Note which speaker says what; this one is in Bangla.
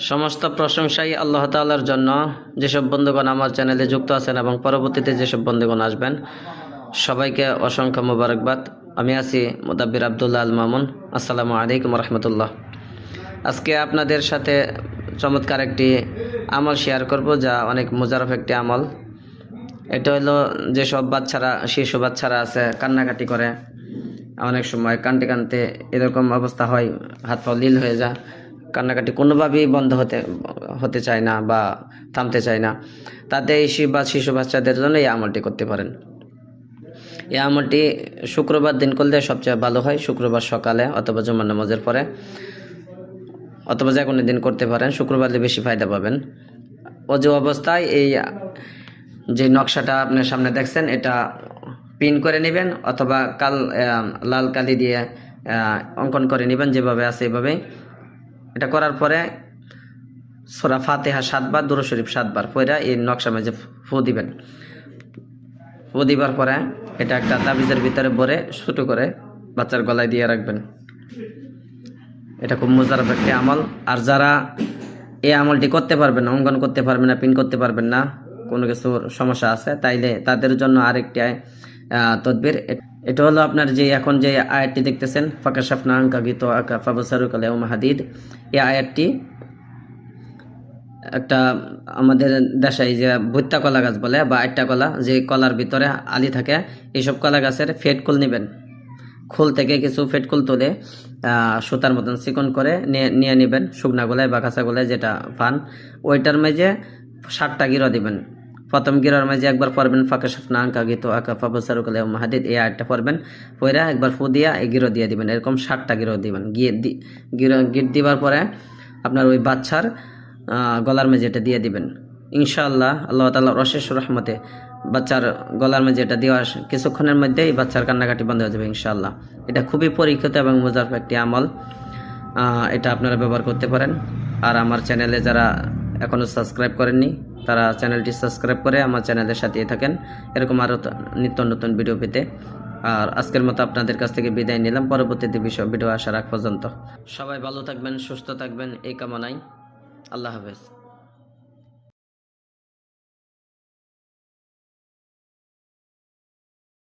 Speaker 1: সমস্ত প্রশংসাই আল্লাহ তাআলার জন্য। যেসব বন্ধুগণ আমার চ্যানেলে যুক্ত আছেন এবং পরবর্তীতে যেসব বন্ধুগণ আসবেন, সবাইকে অসংখ্য মোবারকবাদ। আমি আছি মুদাব্বির আব্দুল্লাহ আল মামুন। আসসালামু আলাইকুম রহমতুল্লাহ। আজকে আপনাদের সাথে চমৎকার একটি আমল শেয়ার করব, যা অনেক মুজারফ একটি আমল। এটা হলো, যেসব বাচ্চারা, শিশু বাচ্চারা আছে, কান্নাকাটি করে, অনেক সময় কানতে কানতে এরকম অবস্থা হয়, হাত পা লীল হয়ে যায়, কান্নাকাটি কোনোভাবেই বন্ধ হতে চায় না বা থামতে চায় না। তাতে এই শিশু বাচ্চাদের জন্য এই আমলটি করতে পারেন। এই আমলটি শুক্রবার দিন করলে সবচেয়ে ভালো হয়। শুক্রবার সকালে অথবা জুমার নামাজের পরে, অথবা যে কোনো দিন করতে পারেন। শুক্রবারে বেশি ফায়দা পাবেন। অজু অবস্থায় এই যে নকশাটা আপনার সামনে দেখছেন, এটা পিন করে নেবেন অথবা লাল কালি দিয়ে অঙ্কন করে নেবেন, যেভাবে আছে এভাবেই। এটা করার পরে সূরা ফাতিহা 7 বার, দুরূদ শরীফ 7 বার পড়ে এই নকশা মাঝে ফু দিবেন। ফু দিবার পরে এটা একটা তাবিজের ভিতরে ভরে ছোট করে বাচ্চার গলায় দিয়ে রাখবেন। এটা খুব মুজাররব একটি আমল। আর যারা এই আমলটি করতে পারবেন না, অঙ্কন করতে পারবেন না, পিন করতে পারবেন না, কোনো কিছুর সমস্যা আছে, তাইলে তাদের জন্য আরেকটি তদবির। এটা হলো আপনার যে এখন যে আয়াতটি দেখতেছেন, ফাকাশাফনা আনকা গিতাআকা ফাবসারুকা আল-ইয়াওমা হাদিদ, এই আয়াতটি একটা আমাদের দেশাই যে ভুট্টা কলা গাছ বলে বা আটটা কলা, যে কলার ভিতরে আলি থাকে, এইসব কলা গাছের ফেটকুল নেবেন। খোল থেকে কিছু ফেটকুল তুলে সুতার মতন চিকন করে নিয়ে নেবেন, শুকনা গোলায় বা কাঁচা গোলায় যেটা পান, ওইটার মাঝে 7টা গিরো দিবেন। প্রথম গিরার মাঝে একবার পড়বেন ফাকাশাফনা আনকা গিতাআকা ফাবসারুকা আল-ইয়াওমা হাদিদ, এই আয়াতটা পড়বেন। পড়া একবার ফু দিয়া এই গিরো দিয়ে দিবেন। এরকম 7টা গিরো দিবেন। গিট দিবার পরে আপনার ওই বাচ্চার গলার মেঝে এটা দিয়ে দিবেন। ইনশাআল্লাহ আল্লাহ তাআলার অশেষ রহমতে বাচ্চার গলার মেঝে এটা দেওয়ার কিছুক্ষণের মধ্যেই বাচ্চার কান্নাকাটি বন্ধ হয়ে যাবে ইনশাআল্লাহ। এটা খুবই পরীক্ষিত এবং মুজাররব একটি আমল। এটা আপনারা ব্যবহার করতে পারেন। আর আমার চ্যানেলে যারা এখনও সাবস্ক্রাইব করেননি, তারা চ্যানেলটি সাবস্ক্রাইব করে আমার চ্যানেলের সাথেই থাকেন, এরকম আরও নিত্য নতুন ভিডিও পেতে। আর আজকের মতো আপনাদের কাছ থেকে বিদায় নিলাম। পরবর্তীতে ভিডিও আসার আগ পর্যন্ত সবাই ভালো থাকবেন, সুস্থ থাকবেন, এই কামনাই। আল্লাহ হাফেজ।